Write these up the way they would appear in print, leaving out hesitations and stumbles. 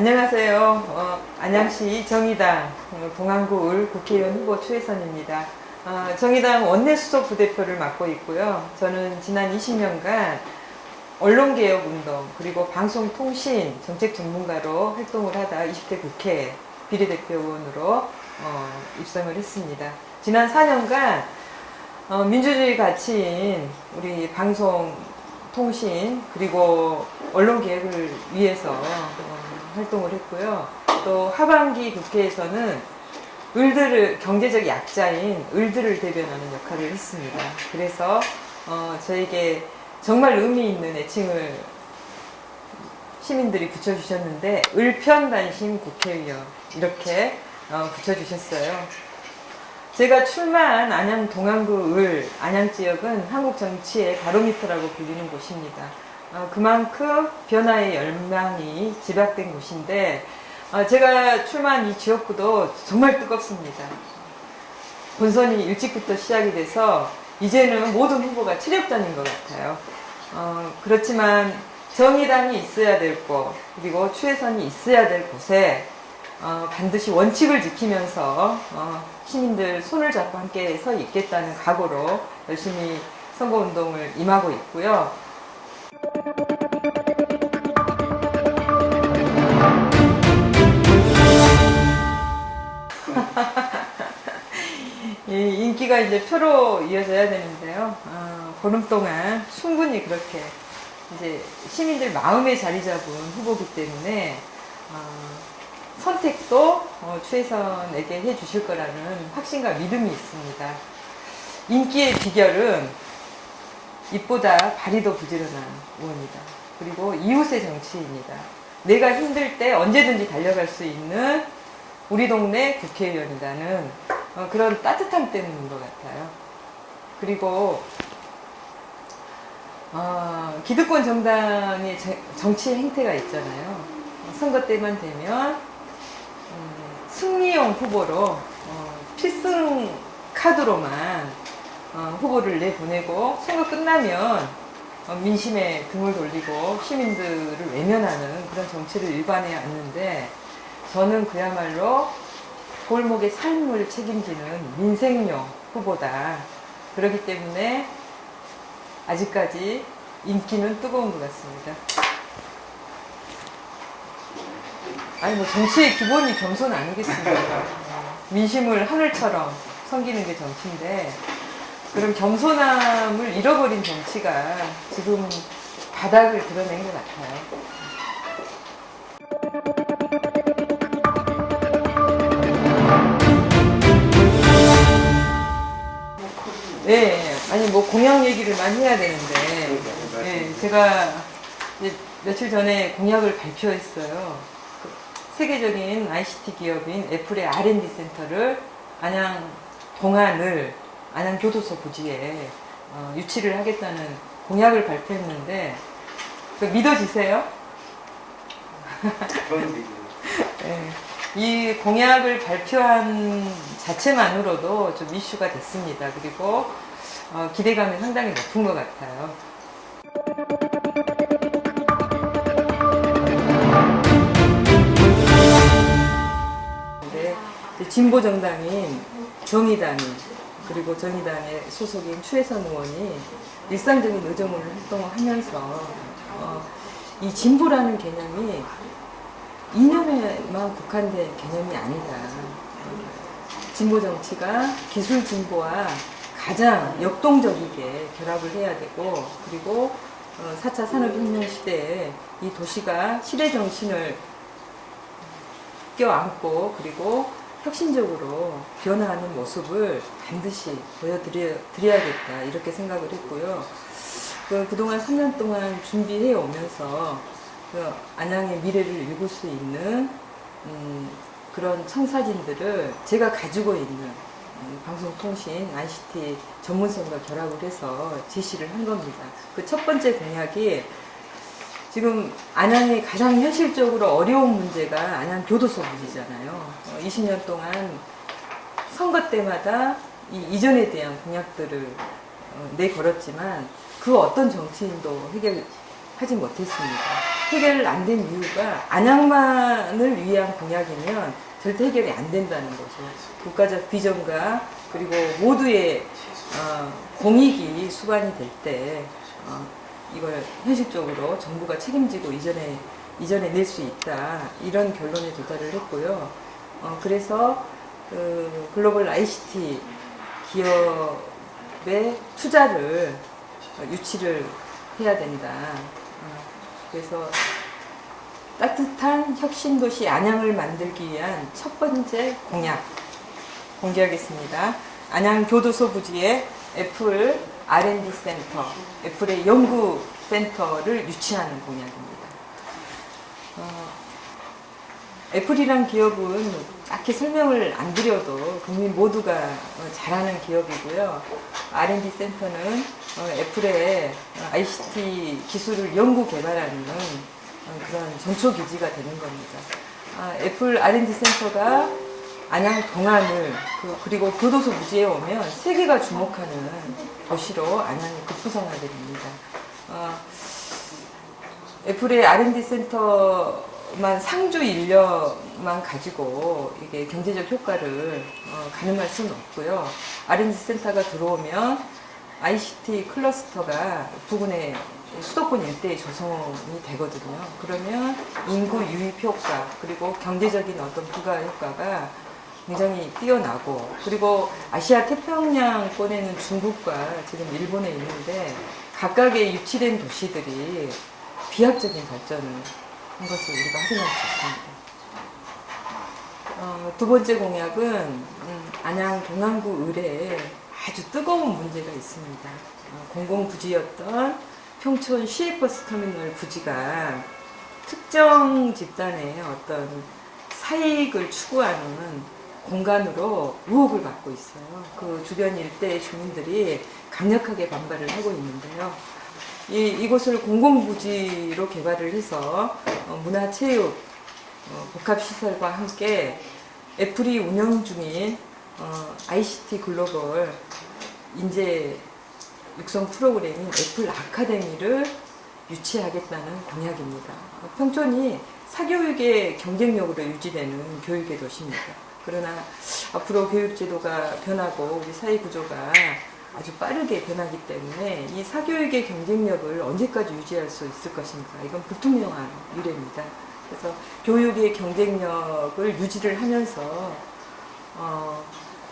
안녕하세요. 안양시 정의당 동안구 을 국회의원 후보 추혜선입니다. 정의당 원내수석 부대표를 맡고 있고요. 저는 지난 20년간 언론개혁운동 그리고 방송통신 정책 전문가로 활동을 하다 20대 국회 비례대표의원으로 입성을 했습니다. 지난 4년간 민주주의 가치인 우리 방송, 통신 그리고 언론개혁을 위해서 활동을 했고요. 또 하반기 국회에서는 경제적 약자인 을들을 대변하는 역할을 했습니다. 그래서 저에게 정말 의미 있는 애칭을 시민들이 붙여주셨는데 을편단심 국회의원 이렇게 붙여주셨어요. 제가 출마한 안양 동안구 을 안양 지역은 한국 정치의 바로미터라고 불리는 곳입니다. 그만큼 변화의 열망이 집약된 곳인데 제가 출마한 이 지역구도 정말 뜨겁습니다. 본선이 일찍부터 시작이 돼서 이제는 모든 후보가 체력전인 것 같아요. 그렇지만 정의당이 있어야 될 곳 그리고 추혜선이 있어야 될 곳에 반드시 원칙을 지키면서 시민들 손을 잡고 함께 서 있겠다는 각오로 열심히 선거운동을 임하고 있고요. 인기가 이제 표로 이어져야 되는데요. 보름 동안 충분히 그렇게 이제 시민들 마음에 자리 잡은 후보기 때문에 선택도 추혜선에게 해주실 거라는 확신과 믿음이 있습니다. 인기의 비결은 입보다 발이 더 부지런한 의원이다. 그리고 이웃의 정치인이다. 내가 힘들 때 언제든지 달려갈 수 있는 우리 동네 국회의원이라는 그런 따뜻함 때문인 것 같아요. 그리고 기득권 정당의 정치 행태가 있잖아요. 선거 때만 되면 승리용 후보로 필승 카드로만 후보를 내보내고 선거 끝나면 민심에 등을 돌리고 시민들을 외면하는 그런 정치를 일관해 왔는데 저는 그야말로 골목의 삶을 책임지는 민생용 후보다. 그렇기 때문에 아직까지 인기는 뜨거운 것 같습니다. 아니 뭐 정치의 기본이 겸손 아니겠습니까? 민심을 하늘처럼 섬기는 게 정치인데 그런 겸손함을 잃어버린 정치가 지금 바닥을 드러낸 것 같아요. 네, 아니 뭐 공약 얘기를 많이 해야 되는데, 네, 제가 이제 며칠 전에 공약을 발표했어요. 세계적인 ICT 기업인 애플의 R&D 센터를 안양 동안을 안양 교도소 부지에 유치를 하겠다는 공약을 발표했는데 믿어지세요? 네, 이 공약을 발표한 자체만으로도 좀 이슈가 됐습니다. 그리고 기대감이 상당히 높은 것 같아요. 진보 정당인 정의당이 그리고 정의당의 소속인 추혜선 의원이 일상적인 의정을 활동을 하면서 이 진보라는 개념이 이념에만 국한된 개념이 아니다. 진보 정치가 기술 진보와 가장 역동적이게 결합을 해야 되고 그리고 4차 산업혁명 시대에 이 도시가 시대 정신을 껴안고 그리고 혁신적으로 변화하는 모습을 반드시 보여드려야겠다 이렇게 생각을 했고요. 그동안 3년 동안 준비해 오면서 안양의 미래를 읽을 수 있는 그런 청사진들을 제가 가지고 있는 방송통신, ICT 전문성과 결합을 해서 제시를 한 겁니다. 그 첫 번째 공약이 지금 안양이 가장 현실적으로 어려운 문제가 안양 교도소 문제잖아요. 20년 동안 선거 때마다 이 이전에 대한 공약들을 내걸었지만 그 어떤 정치인도 해결할 하지 못했습니다. 해결 안 된 이유가 안양만을 위한 공약이면 절대 해결이 안 된다는 거죠. 국가적 비전과 그리고 모두의 공익이 수반이 될 때 이걸 현실적으로 정부가 책임지고 이전에 낼 수 있다, 이런 결론에 도달을 했고요. 그래서 그 글로벌 ICT 기업의 투자를 유치를 해야 된다. 그래서 따뜻한 혁신도시 안양을 만들기 위한 첫 번째 공약 공개하겠습니다. 안양 교도소 부지에 애플 R&D 센터, 애플의 연구센터를 유치하는 공약입니다. 애플이란 기업은 딱히 설명을 안 드려도 국민 모두가 잘 아는 기업이고요. R&D 센터는 애플의 ICT 기술을 연구 개발하는 그런 전초 기지가 되는 겁니다. 애플 R&D 센터가 안양 동안을 그리고 교도소 부지에 오면 세계가 주목하는 도시로 안양이 급부상하게 됩니다. 애플의 R&D 센터만 상주 인력만 가지고 이게 경제적 효과를 가늠할 수는 없고요. R&D 센터가 들어오면 ICT 클러스터가 부근의 수도권 일대에 조성이 되거든요. 그러면 인구 유입 효과 그리고 경제적인 어떤 부가 효과가 굉장히 뛰어나고, 그리고 아시아 태평양권에는 중국과 지금 일본에 있는데 각각의 유치된 도시들이 비약적인 발전을 한 것을 우리가 확인할 수 있습니다. 두 번째 공약은 안양 동안구 을에 아주 뜨거운 문제가 있습니다. 공공부지였던 평촌 시외버스 터미널 부지가 특정 집단의 어떤 사익을 추구하는 공간으로 의혹을 받고 있어요. 그 주변 일대의 주민들이 강력하게 반발을 하고 있는데요. 이곳을 공공부지로 개발을 해서 문화체육, 복합시설과 함께 애플이 운영 중인 ICT 글로벌 인재 육성 프로그램인 애플 아카데미를 유치하겠다는 공약입니다. 평촌이 사교육의 경쟁력으로 유지되는 교육의 도시입니다. 그러나 앞으로 교육제도가 변하고 우리 사회 구조가 아주 빠르게 변하기 때문에 이 사교육의 경쟁력을 언제까지 유지할 수 있을 것인가, 이건 불투명한 미래입니다. 그래서 교육의 경쟁력을 유지를 하면서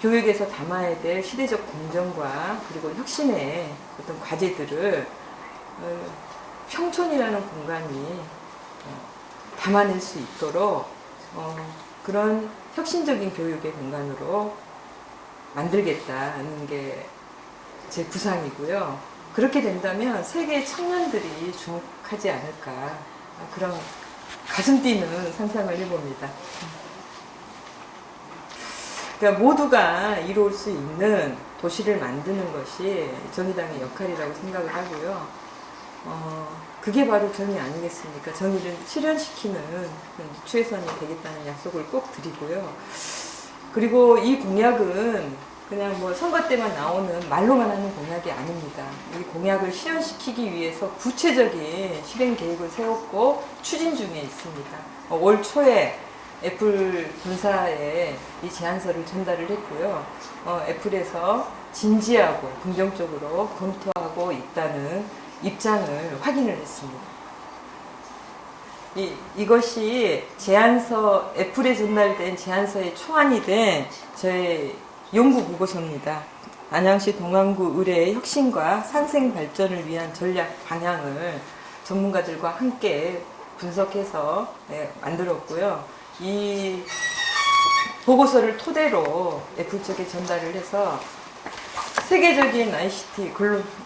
교육에서 담아야 될 시대적 공정과 그리고 혁신의 어떤 과제들을 평촌이라는 공간이 담아낼 수 있도록 그런 혁신적인 교육의 공간으로 만들겠다는 게 제 구상이고요. 그렇게 된다면 세계 청년들이 주목하지 않을까, 그런 가슴 뛰는 상상을 해봅니다. 그러니까 모두가 이룰 수 있는 도시를 만드는 것이 정의당의 역할이라고 생각을 하고요. 그게 바로 정의 아니겠습니까? 정의를 실현시키는 최선이 되겠다는 약속을 꼭 드리고요. 그리고 이 공약은 그냥 뭐 선거 때만 나오는 말로만 하는 공약이 아닙니다. 이 공약을 실현시키기 위해서 구체적인 실행 계획을 세웠고 추진 중에 있습니다. 올 초에 애플 본사에 이 제안서를 전달을 했고요. 애플에서 진지하고 긍정적으로 검토하고 있다는 입장을 확인을 했습니다. 이것이 제안서, 애플에 전달된 제안서의 초안이 된 저의 연구 보고서입니다. 안양시 동안구 의뢰의 혁신과 상생 발전을 위한 전략 방향을 전문가들과 함께 분석해서 만들었고요. 이 보고서를 토대로 애플 쪽에 전달을 해서 세계적인 ICT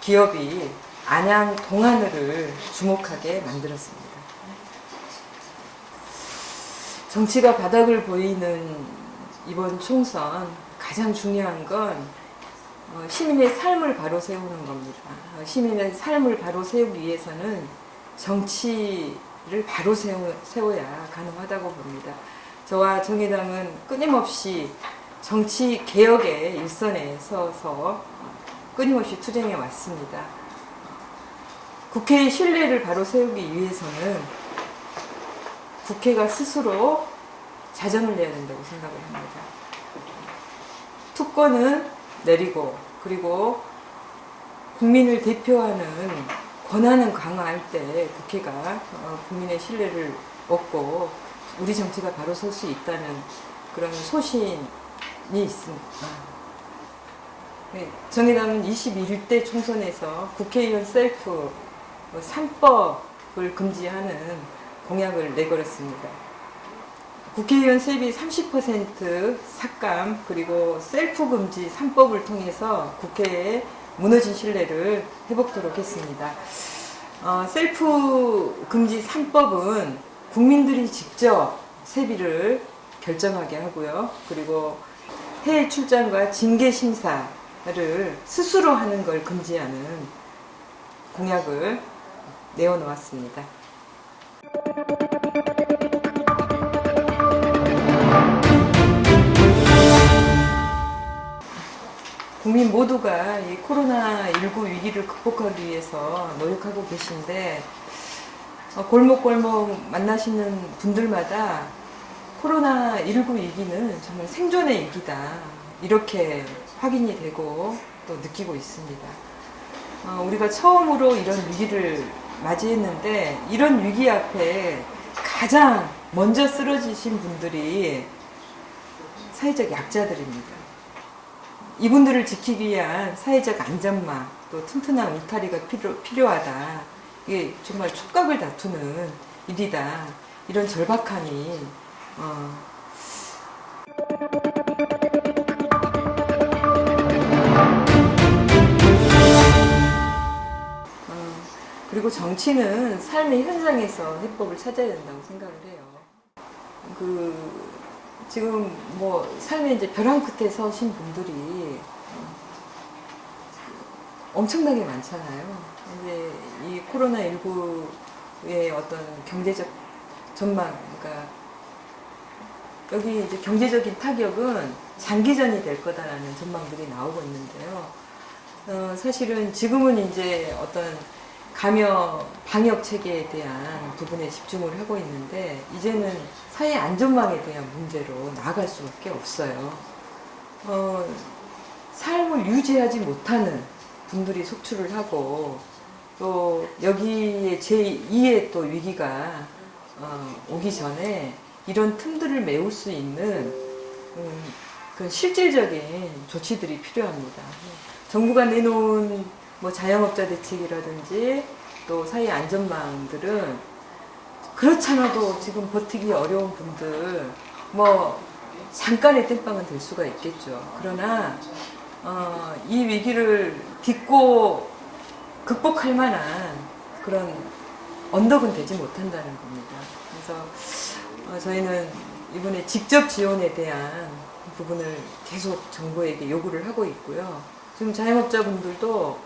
기업이 안양 동안을을 주목하게 만들었습니다. 정치가 바닥을 보이는 이번 총선, 가장 중요한 건 시민의 삶을 바로 세우는 겁니다. 시민의 삶을 바로 세우기 위해서는 정치를 바로 세워야 가능하다고 봅니다. 저와 정의당은 끊임없이 정치 개혁의 일선에 서서 끊임없이 투쟁해 왔습니다. 국회의 신뢰를 바로 세우기 위해서는 국회가 스스로 자정을 내야 된다고 생각을 합니다. 특권은 내리고, 그리고 국민을 대표하는 권한은 강화할 때 국회가 국민의 신뢰를 얻고 우리 정치가 바로 설 수 있다는 그런 소신이 있습니다. 정의당은 21대 총선에서 국회의원 셀프 3법을 금지하는 공약을 내걸었습니다. 국회의원 세비 30% 삭감 그리고 셀프 금지 3법을 통해서 국회에 무너진 신뢰를 회복토록 했습니다. 셀프 금지 3법은 국민들이 직접 세비를 결정하게 하고요. 그리고 해외 출장과 징계 심사를 스스로 하는 걸 금지하는 공약을 내어놓았습니다. 국민 모두가 이 코로나19 위기를 극복하기 위해서 노력하고 계신데 골목골목 만나시는 분들마다 코로나19 위기는 정말 생존의 위기다 이렇게 확인이 되고 또 느끼고 있습니다. 우리가 처음으로 이런 위기를 맞이했는데 이런 위기 앞에 가장 먼저 쓰러지신 분들이 사회적 약자들입니다. 이분들을 지키기 위한 사회적 안전망, 또 튼튼한 울타리가 필요하다. 이게 정말 촉각을 다투는 일이다. 이런 절박함이 그리고 정치는 삶의 현장에서 해법을 찾아야 된다고 생각을 해요. 지금 뭐 삶의 이제 벼랑 끝에 서신 분들이 엄청나게 많잖아요. 이제 이 코로나19의 어떤 경제적 전망, 그러니까 여기 이제 경제적인 타격은 장기전이 될 거다라는 전망들이 나오고 있는데요. 사실은 지금은 이제 어떤 감염 방역 체계에 대한 부분에 집중을 하고 있는데 이제는 사회 안전망에 대한 문제로 나아갈 수밖에 없어요. 삶을 유지하지 못하는 분들이 속출을 하고 또 여기에 제2의 또 위기가 오기 전에 이런 틈들을 메울 수 있는 그 실질적인 조치들이 필요합니다. 정부가 내놓은 뭐 자영업자 대책이라든지 또 사회 안전망들은 그렇잖아도 지금 버티기 어려운 분들 뭐 잠깐의 땜빵은 될 수가 있겠죠. 그러나 이 위기를 딛고 극복할 만한 그런 언덕은 되지 못한다는 겁니다. 그래서 저희는 이번에 직접 지원에 대한 부분을 계속 정부에게 요구를 하고 있고요. 지금 자영업자분들도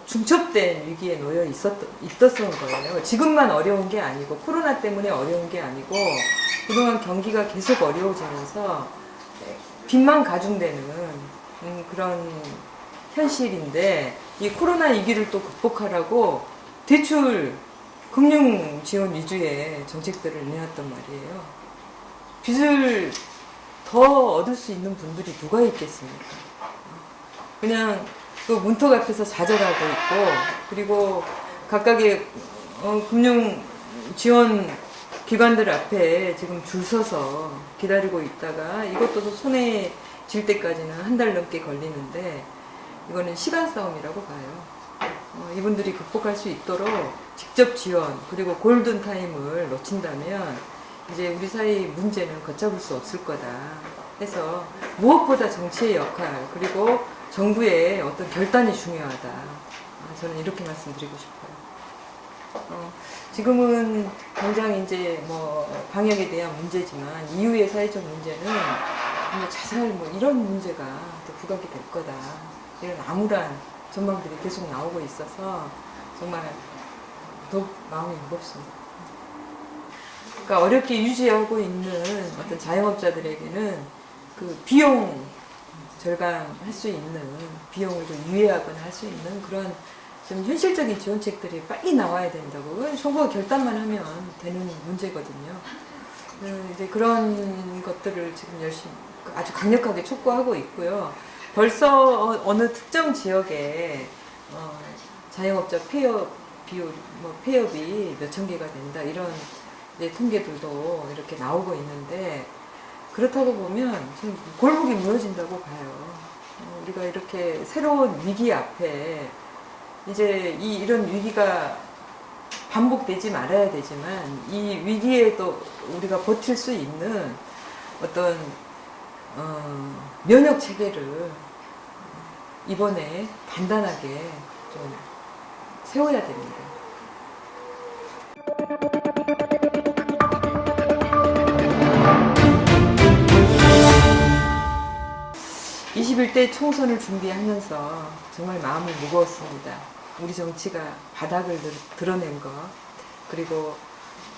중첩된 위기에 놓여 있었던 거예요. 지금만 어려운 게 아니고 코로나 때문에 어려운 게 아니고 그동안 경기가 계속 어려워지면서 빚만 가중되는 그런 현실인데 이 코로나 위기를 또 극복하라고 대출 금융 지원 위주의 정책들을 내놨단 말이에요. 빚을 더 얻을 수 있는 분들이 누가 있겠습니까? 그냥 그 문턱 앞에서 좌절하고 있고 그리고 각각의 금융 지원 기관들 앞에 지금 줄 서서 기다리고 있다가 이것도 손에 쥘 때까지는 한 달 넘게 걸리는데 이거는 시간 싸움이라고 봐요. 이분들이 극복할 수 있도록 직접 지원 그리고 골든 타임을 놓친다면 이제 우리 사회의 문제는 걷잡을 수 없을 거다 해서 무엇보다 정치의 역할 그리고 정부의 어떤 결단이 중요하다. 저는 이렇게 말씀드리고 싶어요. 지금은 당장 이제 뭐 방역에 대한 문제지만 이후의 사회적 문제는 뭐 자살 뭐 이런 문제가 또 부각이 될 거다. 이런 암울한 전망들이 계속 나오고 있어서 정말 더욱 마음이 무겁습니다. 그러니까 어렵게 유지하고 있는 어떤 자영업자들에게는 그 비용 절감할 수 있는 비용을 좀 유예하거나 할 수 있는 그런 좀 현실적인 지원책들이 빨리 나와야 된다고. 그건 정부가 결단만 하면 되는 문제거든요. 이제 그런 것들을 지금 열심히 아주 강력하게 촉구하고 있고요. 벌써 어느 특정 지역에 자영업자 폐업 비율, 폐업이 몇천 개가 된다 이런 이제 통계들도 이렇게 나오고 있는데, 그렇다고 보면 지금 골목이 무너진다고 봐요. 우리가 이렇게 새로운 위기 앞에 이제 이런 위기가 반복되지 말아야 되지만, 이 위기에도 우리가 버틸 수 있는 어떤 면역 체계를 이번에 단단하게 좀 세워야 됩니다. 21대 총선을 준비하면서 정말 마음이 무거웠습니다. 우리 정치가 바닥을 드러낸 것, 그리고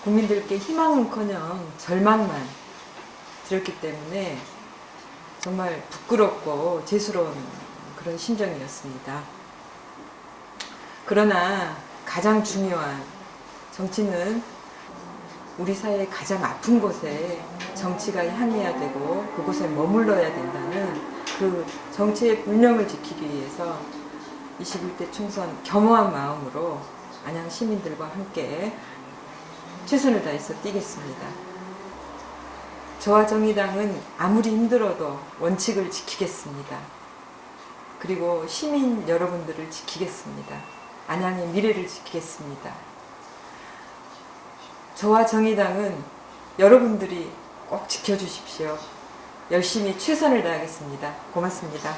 국민들께 희망은커녕 절망만 들었기 때문에 정말 부끄럽고 죄스러운 그런 심정이었습니다. 그러나 가장 중요한, 정치는 우리 사회의 가장 아픈 곳에 정치가 향해야 되고 그곳에 머물러야 된다는 그 정치의 분명을 지키기 위해서 21대 총선 겸허한 마음으로 안양 시민들과 함께 최선을 다해서 뛰겠습니다. 저와 정의당은 아무리 힘들어도 원칙을 지키겠습니다. 그리고 시민 여러분들을 지키겠습니다. 안양의 미래를 지키겠습니다. 저와 정의당은 여러분들이 꼭 지켜주십시오. 열심히 최선을 다하겠습니다. 고맙습니다.